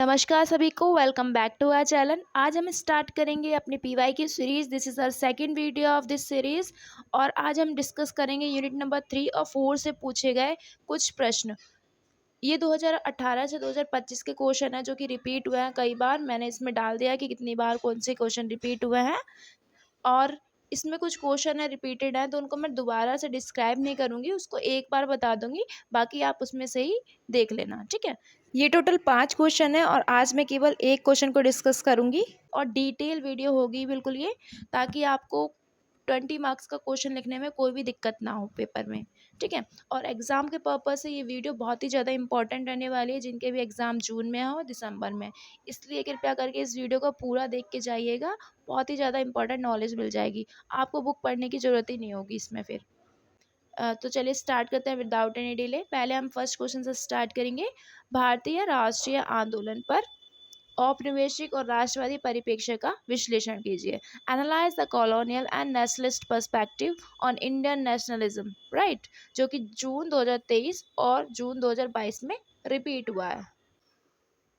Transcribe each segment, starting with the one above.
नमस्कार सभी को, welcome back to our channel. आज हम स्टार्ट करेंगे अपनी पीवाई की series. This is our second video of this series और आज हम डिस्कस करेंगे यूनिट नंबर 3 और 4 से पूछे गए कुछ प्रश्न। ये 2018 से 2025 के क्वेश्चन है जो कि रिपीट हुए हैं कई बार। मैंने इसमें डाल दिया कि कितनी बार कौन से क्वेश्चन रिपीट हुए हैं और इसमें कुछ क्वेश्चन है रिपीटेड है तो उनको मैं दोबारा से डिस्क्राइब नहीं करूँगी, उसको एक बार बता दूंगी, बाकी आप उसमें से ही देख लेना, ठीक है। ये टोटल 5 क्वेश्चन है और आज मैं केवल एक क्वेश्चन को डिस्कस करूँगी और डिटेल वीडियो होगी बिल्कुल ये, ताकि आपको 20 मार्क्स का क्वेश्चन लिखने में कोई भी दिक्कत ना हो पेपर में, ठीक है। और एग्ज़ाम के पर्पज़ से ये वीडियो बहुत ही ज़्यादा इंपॉर्टेंट रहने वाली है, जिनके भी एग्ज़ाम जून में हो दिसंबर में। इसलिए कृपया करके इस वीडियो को पूरा देख के जाइएगा, बहुत ही ज़्यादा इंपॉर्टेंट नॉलेज मिल जाएगी। आपको बुक पढ़ने की ज़रूरत ही नहीं होगी इसमें फिर। तो चलिए स्टार्ट करते हैं विदाउट एनी डिले। पहले हम फर्स्ट क्वेश्चन से स्टार्ट करेंगे। भारतीय राष्ट्रीय आंदोलन पर औपनिवेशिक और राष्ट्रवादी परिप्रेक्ष्य का विश्लेषण कीजिए। Analyse the colonial and nationalist perspective on Indian nationalism, right, जो कि जून 2023 और जून 2022 में रिपीट हुआ है।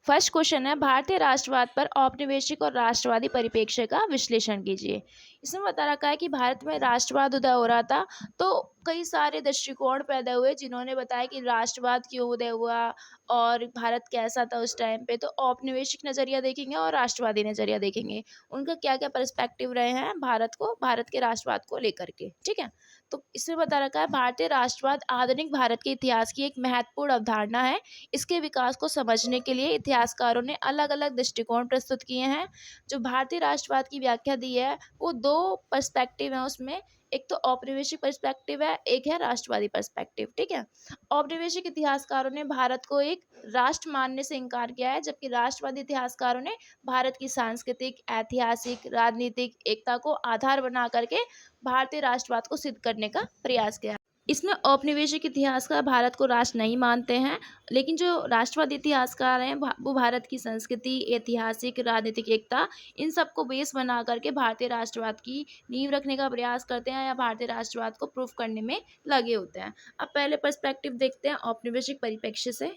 फर्स्ट क्वेश्चन है, भारतीय राष्ट्रवाद पर औपनिवेशिक और राष्ट्रवादी परिप्रेक्ष्य का विश्लेषण कीजिए। इसमें बता रखा है कि भारत में राष्ट्रवाद उदय हो रहा था, तो कई सारे दृष्टिकोण पैदा हुए जिन्होंने बताया कि राष्ट्रवाद क्यों उदय हुआ और भारत कैसा था उस टाइम पे। तो औपनिवेशिक नज़रिया देखेंगे और राष्ट्रवादी नज़रिया देखेंगे, उनका क्या क्या पर्सपेक्टिव रहे हैं भारत के राष्ट्रवाद को लेकर के, ठीक है। तो इसमें बता रखा है भारतीय राष्ट्रवाद आधुनिक भारत के इतिहास की एक महत्वपूर्ण अवधारणा है। इसके विकास को समझने के लिए इतिहासकारों ने अलग अलग दृष्टिकोण प्रस्तुत किए हैं। जो भारतीय राष्ट्रवाद की व्याख्या दी है वो दो पर्सपेक्टिव है उसमें, एक तो औपनिवेशिक पर्सपेक्टिव है, एक है राष्ट्रवादी पर्सपेक्टिव, ठीक है। औपनिवेशिक इतिहासकारों ने भारत को एक राष्ट्र मानने से इनकार किया है, जबकि राष्ट्रवादी इतिहासकारों ने भारत की सांस्कृतिक, ऐतिहासिक, राजनीतिक एकता को आधार बना करके भारतीय राष्ट्रवाद को सिद्ध करने का प्रयास किया। इसमें औपनिवेशिक इतिहासकार भारत को राष्ट्र नहीं मानते हैं, लेकिन जो राष्ट्रवादी इतिहासकार हैं वो भारत की संस्कृति, ऐतिहासिक, राजनीतिक एकता, इन सब को बेस बना करके भारतीय राष्ट्रवाद की नींव रखने का प्रयास करते हैं या भारतीय राष्ट्रवाद को प्रूफ करने में लगे होते हैं। अब पहले पर्सपेक्टिव देखते हैं औपनिवेशिक परिप्रेक्ष्य से।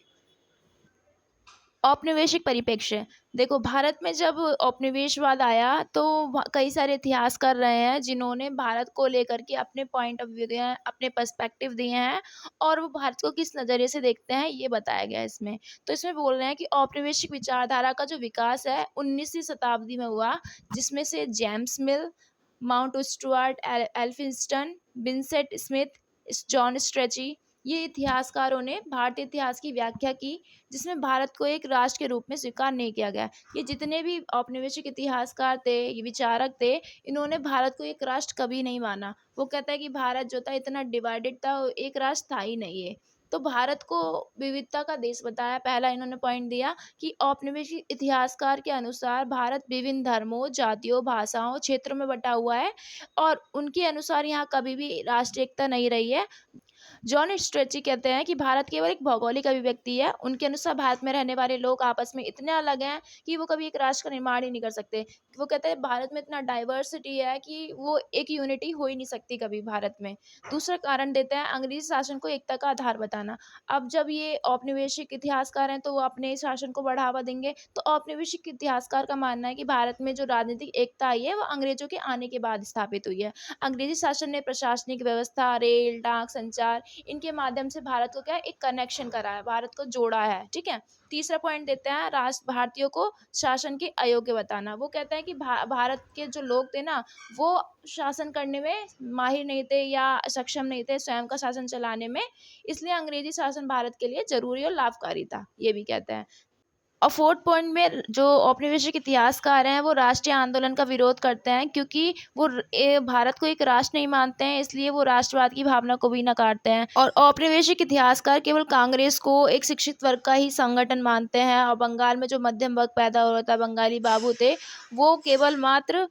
औपनिवेशिक परिप्रेक्ष्य, देखो भारत में जब औपनिवेशवाद आया तो कई सारे इतिहासकार रहे हैं जिन्होंने भारत को लेकर के अपने पॉइंट ऑफ व्यू दिए हैं, अपने पर्सपेक्टिव दिए हैं और वो भारत को किस नज़रिए से देखते हैं ये बताया गया है इसमें। तो इसमें बोल रहे हैं कि औपनिवेशिक विचारधारा का जो विकास है 19वीं शताब्दी में हुआ, जिसमें से जेम्स मिल, mount Stuart, Elphinstone, Vincent Smith, John stretchy, ये इतिहासकारों ने भारतीय इतिहास की व्याख्या की, जिसमें भारत को एक राष्ट्र के रूप में स्वीकार नहीं किया गया। ये जितने भी औपनिवेशिक इतिहासकार थे, ये विचारक थे, इन्होंने भारत को एक राष्ट्र कभी नहीं माना। वो कहता है कि भारत जो था इतना डिवाइडेड था, एक राष्ट्र था ही नहीं है। तो भारत को विविधता का देश बताया। पहला इन्होंने पॉइंट दिया कि औपनिवेशिक इतिहासकार के अनुसार भारत विभिन्न धर्मों, जातियों, भाषाओं, क्षेत्रों में बटा हुआ है और उनके अनुसार यहाँ कभी भी राष्ट्रीय एकता नहीं रही है। जॉन स्ट्रेची कहते हैं कि भारत केवल एक भौगोलिक अभिव्यक्ति है। उनके अनुसार भारत में रहने वाले लोग आपस में इतने अलग हैं कि वो कभी एक राष्ट्र का निर्माण ही नहीं कर सकते। वो कहते हैं भारत में इतना डाइवर्सिटी है कि वो एक यूनिटी हो ही नहीं सकती कभी भारत में। दूसरा कारण देते हैं अंग्रेजी शासन को एकता का आधार बताना। अब जब ये औपनिवेशिक इतिहासकार हैं तो वो अपने शासन को बढ़ावा देंगे। तो औपनिवेशिक इतिहासकार का मानना है कि भारत में जो राजनीतिक एकता आई है वो अंग्रेजों के आने के बाद स्थापित हुई है। अंग्रेजी शासन ने प्रशासनिक व्यवस्था, रेल, डाक, संचार, इनके माध्यम से भारत को क्या है, एक कनेक्शन कराया, भारत को जोड़ा है, ठीक है। तीसरा पॉइंट देते हैं राष्ट्र भारतीयों को शासन के अयोग्य बताना। वो कहते हैं कि भारत के जो लोग थे ना, वो शासन करने में माहिर नहीं थे या सक्षम नहीं थे स्वयं का शासन चलाने में, इसलिए अंग्रेजी शासन भारत के लिए जरूरी और लाभकारी था, ये भी कहते हैं। और फोर्थ पॉइंट में जो औपनिवेशिक इतिहासकार हैं वो राष्ट्रीय आंदोलन का विरोध करते हैं, क्योंकि वो भारत को एक राष्ट्र नहीं मानते हैं, इसलिए वो राष्ट्रवाद की भावना को भी नकारते हैं। और औपनिवेशिक इतिहासकार केवल कांग्रेस को एक शिक्षित वर्ग का ही संगठन मानते हैं। और बंगाल में जो मध्यम वर्ग पैदा हो रहा था, बंगाली बाबू थे, वो केवल मात्र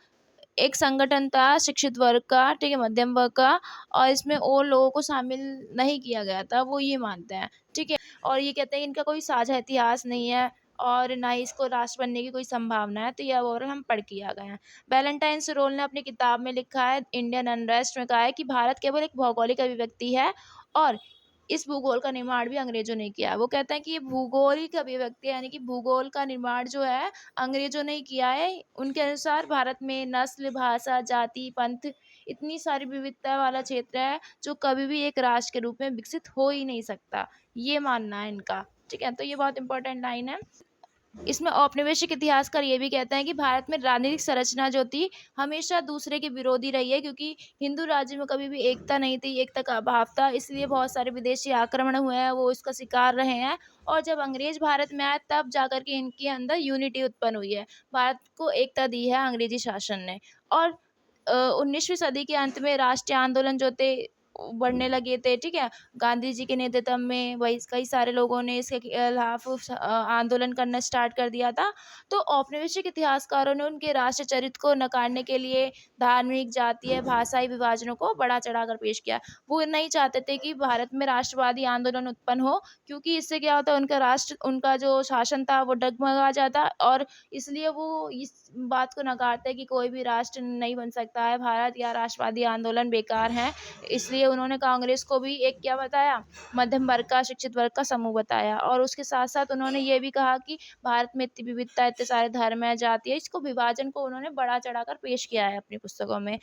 एक संगठन था शिक्षित वर्ग का, ठीक है, मध्यम वर्ग का, और इसमें और लोगों को शामिल नहीं किया गया था, वो ये मानते हैं, ठीक है। और ये कहते हैं इनका कोई साझा इतिहास नहीं है और ना ही इसको राष्ट्र बनने की कोई संभावना है। तो यह ओवरऑल हम पढ़ के आ गए हैं। वैलेंटाइन रोल ने अपनी किताब में लिखा है इंडियन अनरेस्ट में, कहा है कि भारत केवल एक भौगोलिक अभिव्यक्ति है और इस भूगोल का निर्माण भी अंग्रेजों ने किया है। वो कहते हैं कि ये भूगोलिक अभिव्यक्ति यानी कि भूगोल का निर्माण जो है अंग्रेजों ने ही किया है। उनके अनुसार भारत में नस्ल, भाषा, जाति, पंथ इतनी सारी विविधता वाला क्षेत्र है जो कभी भी एक राष्ट्र के रूप में विकसित हो ही नहीं सकता। ये मानना है इनका। ठीक है, तो ये बहुत इंपॉर्टेंट लाइन है। इसमें औपनिवेशिक इतिहासकार ये भी कहते हैं कि भारत में राजनीतिक संरचना जो थी हमेशा दूसरे के विरोधी रही है, क्योंकि हिंदू राज्य में कभी भी एकता नहीं थी, एकता का अभाव था, इसलिए बहुत सारे विदेशी आक्रमण हुए हैं, वो इसका शिकार रहे हैं। और जब अंग्रेज भारत में आए तब जाकर के इनके अंदर यूनिटी उत्पन्न हुई है, भारत को एकता दी है अंग्रेजी शासन ने। और 19वीं सदी के अंत में राष्ट्रीय आंदोलन जो थे बढ़ने लगे थे। ठीक है, गांधी जी के नेतृत्व में वही कई सारे लोगों ने इसके खिलाफ आंदोलन करना स्टार्ट कर दिया था। तो औपनिवेशिक इतिहासकारों ने उनके राष्ट्र चरित्र को नकारने के लिए धार्मिक, जातीय, भाषाई विभाजनों को बढ़ा चढ़ाकर पेश किया। वो नहीं चाहते थे कि भारत में राष्ट्रवादी आंदोलन उत्पन्न हो, क्योंकि इससे क्या होता है, उनका राष्ट्र, उनका जो शासन था वो डगमगा जाता, और इसलिए वो इस बात को नकारते कि कोई भी राष्ट्र नहीं बन सकता है भारत, या राष्ट्रवादी आंदोलन बेकार है। इसलिए उन्होंने कांग्रेस को भी एक क्या बताया, मध्यम वर्ग का, शिक्षित वर्ग का समूह बताया। और उसके साथ साथ उन्होंने ये भी कहा कि भारत में इतनी विविधता, इतने सारे धर्म है, जाति है, इसको विभाजन को उन्होंने बढ़ा चढ़ाकर पेश किया है अपनी पुस्तकों में।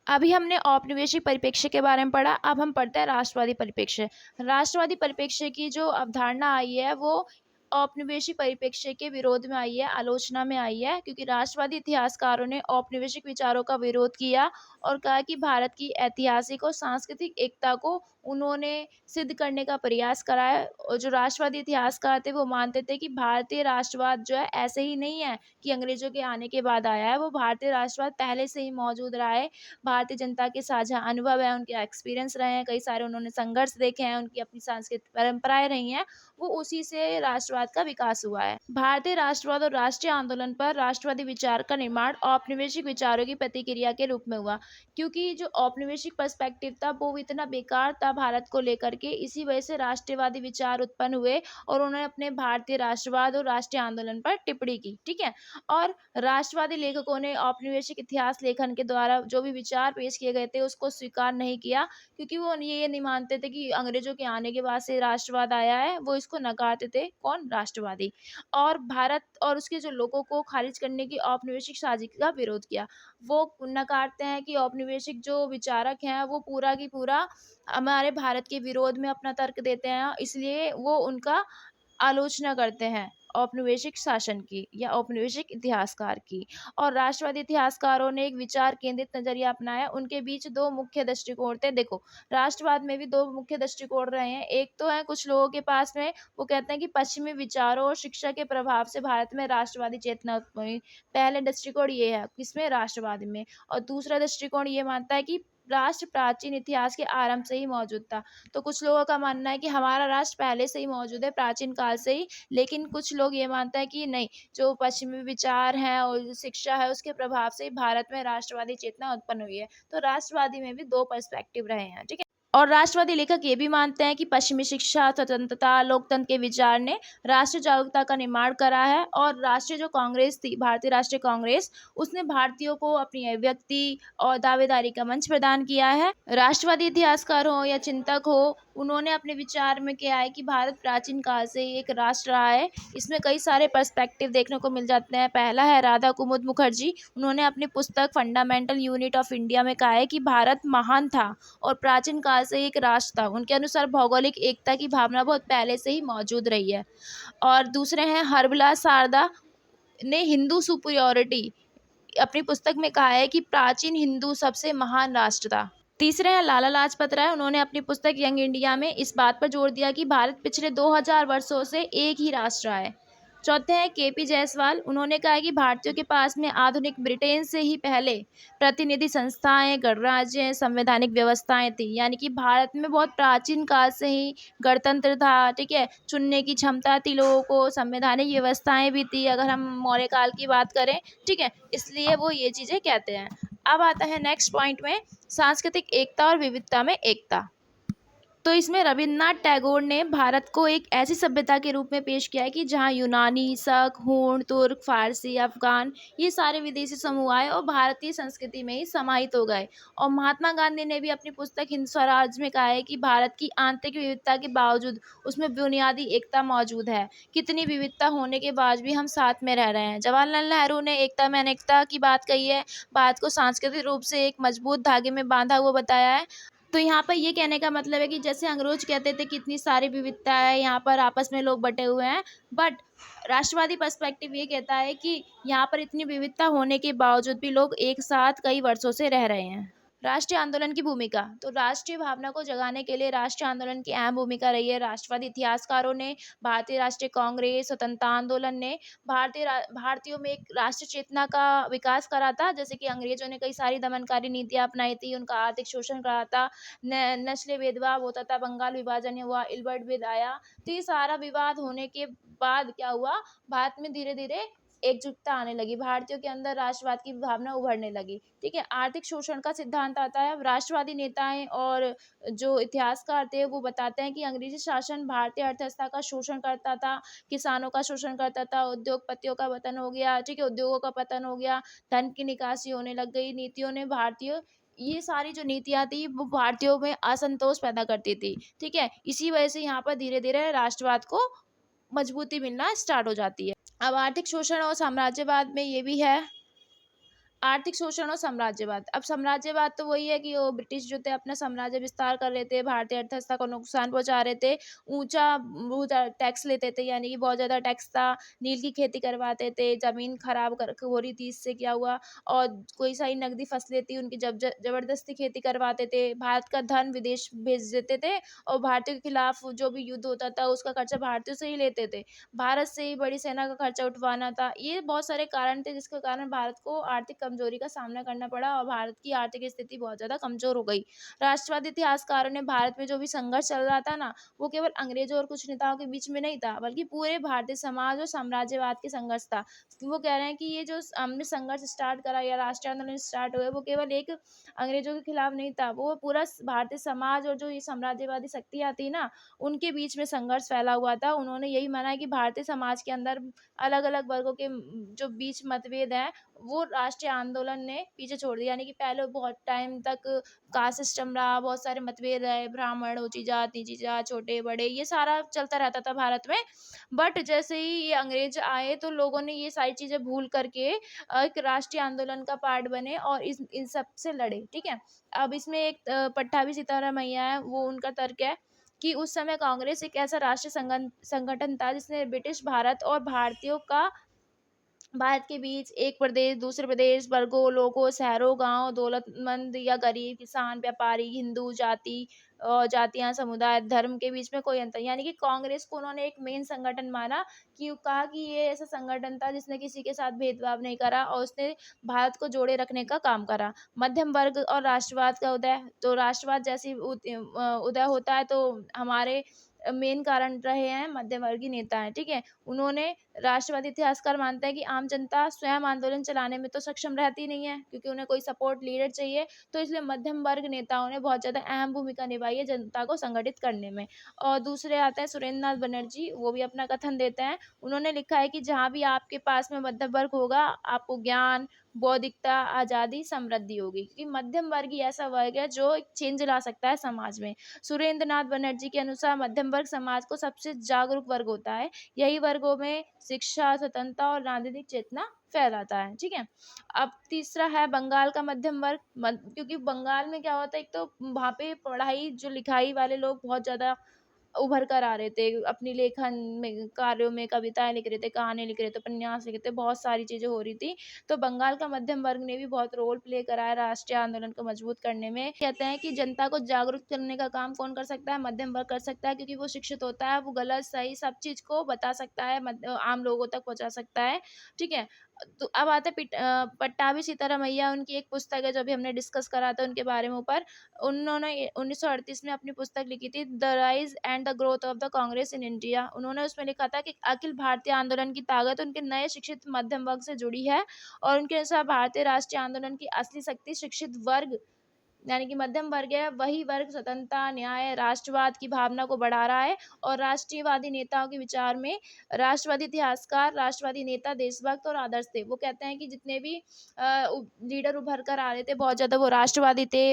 अभी हमने औपनिवेशिक परिप्रेक्ष्य के बारे में पढ़ा, अब हम पढ़ते हैं राष्ट्रवादी परिप्रेक्ष्य। राष्ट्रवादी परिप्रेक्ष्य की जो अवधारणा आई है वो औपनिवेशिक परिप्रेक्ष्य के विरोध में आई है, आलोचना में आई है, क्योंकि राष्ट्रवादी इतिहासकारों ने औपनिवेशिक विचारों का विरोध किया और कहा कि भारत की ऐतिहासिक और सांस्कृतिक एकता को उन्होंने सिद्ध करने का प्रयास करा है। और जो राष्ट्रवादी इतिहासकार थे वो मानते थे कि भारतीय राष्ट्रवाद जो है ऐसे ही नहीं है कि अंग्रेजों के आने के बाद आया है, वो भारतीय राष्ट्रवाद पहले से ही मौजूद रहा है। भारतीय जनता के साझा अनुभव है, उनके एक्सपीरियंस रहे हैं, कई सारे उन्होंने संघर्ष देखे हैं, उनकी अपनी सांस्कृतिक परंपराएं रही हैं, वो उसी से राष्ट्रवाद का विकास हुआ है। भारतीय राष्ट्रवाद और राष्ट्रीय आंदोलन पर राष्ट्रवादी विचार का निर्माण औपनिवेशिक विचारों की प्रतिक्रिया के रूप में हुआ, क्योंकि जो औपनिवेशिक पर्सपेक्टिव था वो इतना बेकार था भारत को लेकर के, इसी वजह से राष्ट्रवादी विचार उत्पन्न हुए और उन्होंने अपने भारतीय राष्ट्रवाद और राष्ट्रीय आंदोलन पर टिप्पणी की। ठीक है, और राष्ट्रवादी लेखकों ने औपनिवेशिक इतिहास लेखन के द्वारा जो भी विचार पेश किए गए थे उसको स्वीकार नहीं किया, क्योंकि वो ये नहीं मानते थे कि अंग्रेजों के आने के बाद से राष्ट्रवाद आया है, वो इसको नकारते थे। कौन? राष्ट्रवादी। और भारत और उसके जो लोगों को खारिज करने की औपनिवेशिक साजिश का विरोध किया। वो नकारते हैं कि औपनिवेशिक जो विचारक हैं वो पूरा की पूरा हमारे भारत के विरोध में अपना तर्क देते हैं, इसलिए वो उनका आलोचना करते हैं औपनिवेशिक शासन की या औपनिवेशिक इतिहासकार की। और राष्ट्रवादी इतिहासकारों ने एक विचार केंद्रित नजरिया अपनाया। उनके बीच दो मुख्य दृष्टिकोण थे। देखो, राष्ट्रवाद में भी दो मुख्य दृष्टिकोण रहे हैं। एक तो है कुछ लोगों के पास में, वो कहते हैं कि पश्चिमी विचारों और शिक्षा के प्रभाव से भारत में राष्ट्रवादी चेतना उत्पन्न हुई। पहले दृष्टिकोण ये है किसमें? राष्ट्रवाद में। और दूसरा दृष्टिकोण ये मानता है कि राष्ट्र प्राचीन इतिहास के आरंभ से ही मौजूद था। तो कुछ लोगों का मानना है कि हमारा राष्ट्र पहले से ही मौजूद है, प्राचीन काल से ही। लेकिन कुछ लोग ये मानते हैं कि नहीं, जो पश्चिमी विचार हैं और जो शिक्षा है उसके प्रभाव से ही भारत में राष्ट्रवादी चेतना उत्पन्न हुई है। तो राष्ट्रवादी में भी दो पर्सपेक्टिव रहे हैं। ठीक है, और राष्ट्रवादी लेखक ये भी मानते हैं कि पश्चिमी शिक्षा, स्वतंत्रता, लोकतंत्र के विचार ने राष्ट्रीय जागरूकता का निर्माण करा है। और राष्ट्रीय जो कांग्रेस थी, भारतीय राष्ट्रीय कांग्रेस, उसने भारतीयों को अपनी अभिव्यक्ति और दावेदारी का मंच प्रदान किया है। राष्ट्रवादी इतिहासकार हो या चिंतक हो, उन्होंने अपने विचार में किया है कि भारत प्राचीन काल से ही एक राष्ट्र रहा है। इसमें कई सारे पर्सपेक्टिव देखने को मिल जाते हैं। पहला है राधा कुमुद मुखर्जी, उन्होंने अपनी पुस्तक फंडामेंटल यूनिट ऑफ इंडिया में कहा है कि भारत महान था और प्राचीन काल से एक राष्ट्र था। उनके अनुसार भौगोलिक एकता की भावना बहुत पहले से ही मौजूद रही है। और दूसरे हैं हरविलास सारदा ने हिंदू सुपीरियोरिटी अपनी पुस्तक में कहा है कि प्राचीन हिंदू सबसे महान राष्ट्र था। तीसरे हैं लाला लाजपत राय, उन्होंने अपनी पुस्तक यंग इंडिया में इस बात पर जोर दिया कि भारत पिछले 2000 वर्षों से एक ही राष्ट्र है। चौथे हैं केपी जायसवाल, उन्होंने कहा कि भारतीयों के पास में आधुनिक ब्रिटेन से ही पहले प्रतिनिधि संस्थाएं, गणराज्य, संवैधानिक व्यवस्थाएं थी, यानी कि भारत में बहुत प्राचीन काल से ही गणतंत्र था। ठीक है, चुनने की क्षमता थी लोगों को, संवैधानिक व्यवस्थाएं भी थी अगर हम मौर्य काल की बात करें। ठीक है, इसलिए वो ये चीज़ें कहते हैं। अब आता है नेक्स्ट पॉइंट में, सांस्कृतिक एकता और विविधता में एकता। तो इसमें रविन्द्रनाथ टैगोर ने भारत को एक ऐसी सभ्यता के रूप में पेश किया है कि जहाँ यूनानी, शक, हूण, तुर्क, फारसी, अफगान ये सारे विदेशी समूह आए और भारतीय संस्कृति में ही समाहित हो गए। और महात्मा गांधी ने भी अपनी पुस्तक हिंद स्वराज में कहा है कि भारत की आंतरिक विविधता के बावजूद उसमें बुनियादी एकता मौजूद है। कितनी विविधता होने के बाद भी हम साथ में रह रहे हैं। जवाहरलाल नेहरू ने एकता में अनेकता की बात कही है। भारत को सांस्कृतिक रूप से एक मजबूत धागे में बांधा हुआ बताया है। तो यहाँ पर ये कहने का मतलब है कि जैसे अंग्रेज कहते थे कितनी सारी विविधता है, यहाँ पर आपस में लोग बटे हुए हैं, बट राष्ट्रवादी पर्सपेक्टिव ये कहता है कि यहाँ पर इतनी विविधता होने के बावजूद भी लोग एक साथ कई वर्षों से रह रहे हैं। राष्ट्रीय आंदोलन की भूमिका। तो राष्ट्रीय भावना को जगाने के लिए राष्ट्रीय आंदोलन की अहम भूमिका रही है। राष्ट्रवादी इतिहासकारों ने, भारतीय राष्ट्रीय कांग्रेस, स्वतंत्रता आंदोलन ने भारतीयों में एक राष्ट्रीय चेतना का विकास करा था। जैसे कि अंग्रेजों ने कई सारी दमनकारी नीतियां अपनाई थी, उनका आर्थिक शोषण करा था, नस्लीय भेदभाव होता था, बंगाल विभाजन हुआ, इल्बर्ट बिल आया। तो ये सारा विवाद होने के बाद क्या हुआ, भारत में धीरे धीरे एकजुटता आने लगी, भारतीयों के अंदर राष्ट्रवाद की भावना उभरने लगी। ठीक है, आर्थिक शोषण का सिद्धांत आता है। राष्ट्रवादी नेताएं और जो इतिहासकार थे वो बताते हैं कि अंग्रेजी शासन भारतीय अर्थव्यवस्था का शोषण करता था, किसानों का शोषण करता था, उद्योगपतियों का पतन हो गया। ठीक है, उद्योगों का पतन हो गया, धन की निकासी होने लग गई। नीतियों ने भारतीय ये सारी जो नीतियां थी वो भारतीयों में असंतोष पैदा करती थी। ठीक है, इसी वजह से यहाँ पर धीरे धीरे राष्ट्रवाद को मजबूती मिलना स्टार्ट हो जाती है। अब आर्थिक शोषण और साम्राज्यवाद में ये भी है, आर्थिक शोषण और साम्राज्यवाद। अब साम्राज्यवाद तो वही है कि वो ब्रिटिश जो थे अपना साम्राज्य विस्तार कर रहे थे, भारतीय अर्थव्यवस्था को नुकसान पहुंचा रहे थे, ऊंचा बहुत ज़्यादा टैक्स लेते थे, यानी कि बहुत ज़्यादा टैक्स था, नील की खेती करवाते थे, जमीन खराब कर हो रही थी, इससे क्या हुआ, और कोई सारी नकदी फसलें थी उनकी जबरदस्ती खेती करवाते थे, भारत का धन विदेश भेज देते थे, और भारतीयों के खिलाफ जो भी युद्ध होता था उसका खर्चा भारतीयों से ही लेते थे, भारत से ही बड़ी सेना का खर्चा उठवाना था। ये बहुत सारे कारण थे जिसके कारण भारत को आर्थिक कमजोरी का सामना करना पड़ा और भारत की आर्थिक स्थिति बहुत ज़्यादा कमजोर हो गई। राष्ट्रवादी इतिहासकारों ने भारत में जो भी संघर्ष चल रहा था ना, वो केवल अंग्रेजों और कुछ नेताओं के बीच में नहीं था, बल्कि पूरे भारतीय समाज और साम्राज्यवाद के संघर्ष था। वो कह रहे हैं कि ये जो हमने संघर्ष स्टार्ट करा या राष्ट्रीय आंदोलन स्टार्ट हुए, वो केवल एक अंग्रेजों के खिलाफ नहीं था, वो पूरा भारतीय समाज और जो ये साम्राज्यवादी शक्तियाँ थी ना, उनके बीच में संघर्ष फैला हुआ था। उन्होंने यही माना है कि भारतीय समाज के अंदर अलग अलग वर्गों के जो बीच मतभेद हैं वो राष्ट्रीय आंदोलन ने पीछे छोड़ दिया। यानी कि पहले बहुत टाइम तक कास्ट सिस्टम रहा, बहुत सारे मतभेद रहे, ब्राह्मण, ऊंची जात, नीची जात, छोटे बड़े, ये सारा चलता रहता था भारत में। बट जैसे ही ये अंग्रेज आए तो लोगों ने ये सारी चीजें भूल करके एक राष्ट्रीय आंदोलन का पार्ट बने और इन सब से लड़े। ठीक है, अब इसमें एक पट्टाभी सीताराम मैया है, वो उनका तर्क है कि उस समय कांग्रेस एक ऐसा राष्ट्रीय संगठन था जिसने ब्रिटिश भारत और भारतीयों का भारत के बीच एक प्रदेश दूसरे प्रदेश, वर्गों, लोगों, शहरों, गांव, दौलतमंद या गरीब, किसान, व्यापारी, हिंदू, जातियां, समुदाय, धर्म के बीच में कोई अंतर, यानी कि कांग्रेस को उन्होंने एक मेन संगठन माना, कि कहा कि ये ऐसा संगठन था जिसने किसी के साथ भेदभाव नहीं करा और उसने भारत को जोड़े रखने का काम करा। मध्यम वर्ग और राष्ट्रवाद का उदय। तो राष्ट्रवाद जैसी उदय होता है तो हमारे मेन कारण रहे हैं मध्यवर्गीय नेता हैं। ठीक है, उन्होंने राष्ट्रवादी इतिहासकार मानते हैं कि आम जनता स्वयं आंदोलन चलाने में तो सक्षम रहती नहीं है, क्योंकि उन्हें कोई सपोर्ट लीडर चाहिए, तो इसलिए मध्यम वर्ग नेताओं ने बहुत ज़्यादा अहम भूमिका निभाई है जनता को संगठित करने में। और दूसरे आते हैं सुरेंद्र नाथ बनर्जी, वो भी अपना कथन देते हैं। उन्होंने लिखा है कि जहाँ भी आपके पास में मध्यम वर्ग होगा, आपको ज्ञान, बौद्धिकता, आज़ादी, समृद्धि होगी, क्योंकि मध्यम वर्ग ही ऐसा वर्ग है जो एक चेंज ला सकता है समाज में। सुरेंद्र नाथ बनर्जी के अनुसार मध्यम वर्ग समाज को सबसे जागरूक वर्ग होता है, यही वर्गों में शिक्षा, स्वतंत्रता और राजनीतिक चेतना फैलाता है। ठीक है, अब तीसरा है बंगाल का मध्यम वर्ग। क्योंकि बंगाल में क्या होता है, एक तो वहाँ पे पढ़ाई जो लिखाई वाले लोग बहुत ज़्यादा उभर कर आ रहे थे, अपनी लेखन में, कार्यों में, कविताएं लिख रहे थे, कहानी लिख रहे थे, उपन्यास लिख रहे थे, बहुत सारी चीजें हो रही थी। तो बंगाल का मध्यम वर्ग ने भी बहुत रोल प्ले करा है राष्ट्रीय आंदोलन को मजबूत करने में। कहते हैं कि जनता को जागरूक करने का काम कौन कर सकता है, मध्यम वर्ग कर सकता है, क्योंकि वो शिक्षित होता है, वो गलत सही सब चीज को बता सकता है, आम लोगों तक पहुंचा सकता है। ठीक है, तो अब आते हैं पट्टाभी सीतारामैया, उनकी एक पुस्तक है जो अभी हमने डिस्कस करा था उनके बारे में ऊपर। उन्होंने 1938 में अपनी पुस्तक लिखी थी, the rise and the growth of the Congress in India. उन्होंने उसमें लिखा था कि अखिल भारतीय आंदोलन की ताकत उनके नए शिक्षित मध्यम वर्ग से जुड़ी है, और उनके अनुसार भारतीय राष्ट्रीय आंदोलन की असली शक्ति शिक्षित वर्ग यानी कि मध्यम वर्ग है, वही वर्ग स्वतंत्रता, न्याय, राष्ट्रवाद की भावना को बढ़ा रहा है और राष्ट्रीयवादी नेताओं के विचार में राष्ट्रवादी इतिहासकार, राष्ट्रवादी नेता, देशभक्त और आदर्श थे। वो कहते हैं कि जितने भी लीडर उभर कर आ रहे थे बहुत ज़्यादा वो राष्ट्रवादी थे,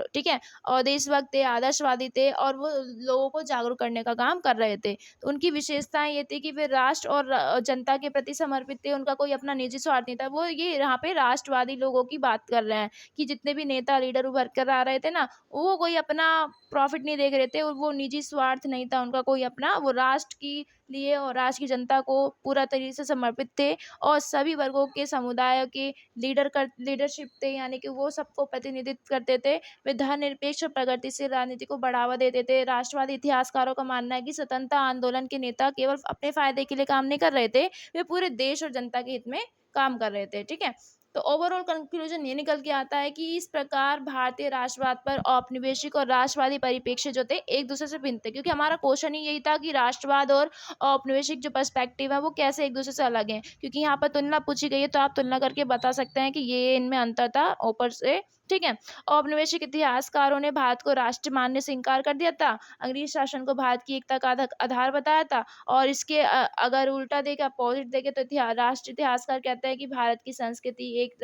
ठीक है, और देशभक्त थे, आदर्शवादी थे और वो लोगों को जागरूक करने का काम कर रहे थे। तो उनकी विशेषताएं ये थी कि वे राष्ट्र और जनता के प्रति समर्पित थे, उनका कोई अपना निजी स्वार्थ नहीं था। वो ये यहाँ पे राष्ट्रवादी लोगों की बात कर रहे हैं कि जितने भी नेता लीडर उभर कर आ रहे थे ना, वो कोई अपना प्रॉफिट नहीं देख रहे थे और वो निजी स्वार्थ नहीं था उनका कोई अपना, वो राष्ट्र की लिए और राष्ट्र की जनता को पूरा तरीके से समर्पित थे और सभी वर्गों के समुदायों के लीडरशिप थे, यानी कि वो सबको प्रतिनिधित्व करते थे। वे धर्मनिरपेक्ष और प्रगतिशील राजनीति को बढ़ावा देते थे। राष्ट्रवादी इतिहासकारों का मानना है कि स्वतंत्रता आंदोलन के नेता केवल अपने फायदे के लिए काम नहीं कर रहे थे, वे पूरे देश और जनता के हित में काम कर रहे थे, ठीक है। तो ओवरऑल कंक्लूजन ये निकल के आता है कि इस प्रकार भारतीय राष्ट्रवाद पर औपनिवेशिक और राष्ट्रवादी परिप्रेक्ष्य जो थे एक दूसरे से भिन्न थे, क्योंकि हमारा क्वेश्चन ही यही था कि राष्ट्रवाद और औपनिवेशिक जो पर्सपेक्टिव है वो कैसे एक दूसरे से अलग हैं, क्योंकि यहाँ पर तुलना पूछी गई है तो आप तुलना करके बता सकते हैं कि ये इनमें अंतर था ऊपर से, ठीक है। औपनिवेशिक इतिहासकारों ने भारत को राष्ट्र मानने से इनकार कर दिया था, अंग्रेज शासन को भारत की एकता का आधार बताया था, और इसके अगर उल्टा देके अपोजिट देखे तो राष्ट्र इतिहासकार कहते हैं कि भारत की संस्कृति एक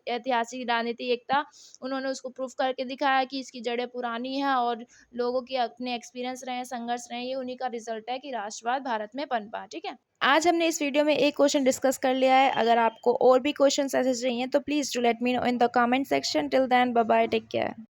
ऐतिहासिक राजनीति एकता, उन्होंने उसको प्रूफ करके दिखाया कि इसकी जड़ें पुरानी हैं और लोगों के अपने एक्सपीरियंस रहे, संघर्ष रहे, ये उन्हीं का रिजल्ट है कि राष्ट्रवाद भारत में पनपा, ठीक है। आज हमने इस वीडियो में एक क्वेश्चन डिस्कस कर लिया है। अगर आपको और भी क्वेश्चन ऐसे चाहिए तो please do let me know in the comment section. Till then bye bye, take care.